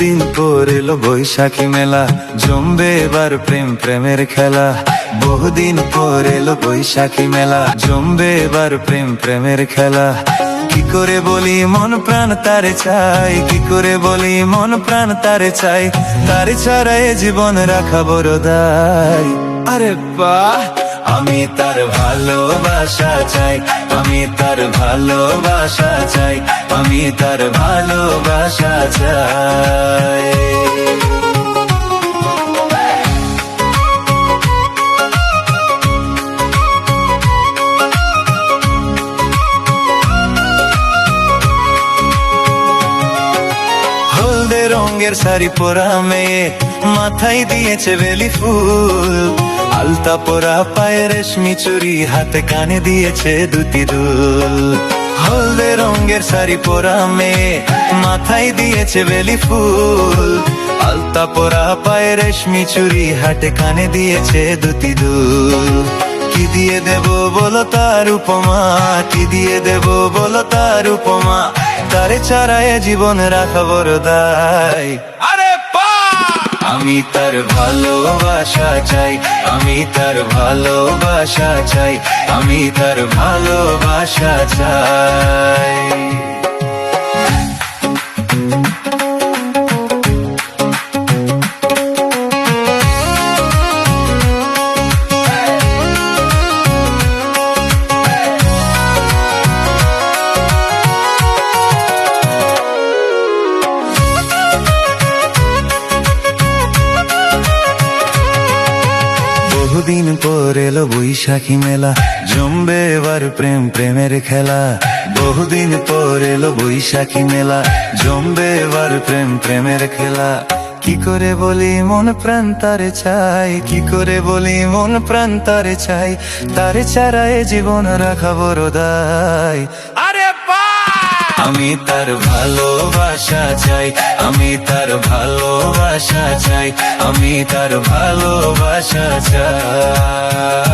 বহুদিন পর এলো বৈশাখী মেলা, জমবে এবার প্রেম প্রেমের খেলা। বহুদিন পর এলো বৈশাখী মেলা, জমবে এবার প্রেম প্রেমের খেলা। কি করে বলি মন প্রাণ তারে চাই, কি করে বলি মন প্রাণ তারে চাই, তারে ছাড়া এ জীবন রাখা বড় দায়। আরে বাহ, আমি তার ভালোবাসা চাই, আমি তার ভালোবাসা চাই, আমি তার ভালোবাসা চাই। হলদে রঙের শাড়ি পরা মেয়ে, মাথায় দিয়েছে বেলি ফুল, আলতা পরা পায়ে রেশমি চুড়ি, হাতে কানে দিয়েছে দুটি দুল। হলদে রঙের শাড়ি পরা মেয়ে, মাথায় দিয়েছে বেলি ফুল, আলতা পরা পায়ে রেশমি চুড়ি, হাতে কানে দিয়েছে দুটি দুল। কি দিয়ে দেব বলো তার উপমা, কি দিয়ে দেব বলো তার উপমা, তারে ছাড়া এ জীবন রাখা বড় দায়। আরে আমি তার ভালোবাসা চাই, আমি তার ভালোবাসা চাই, আমি তার ভালোবাসা চাই। বহুদিন পর এলো বৈশাখী মেলা, জমবে এবার প্রেম প্রেমের খেলা। বহুদিন পর এলো বৈশাখী মেলা, জমবে এবার প্রেম প্রেমের খেলা। কি করে বলি মন প্রাণ তারে চাই, কি করে বলি মন প্রাণ তারে চাই, তারে ছাড়া এ জীবন রাখা বড় দায়। আমি তার ভালোবাসা চাই, আমি তার ভালোবাসা চাই, আমি তার ভালোবাসা চাই।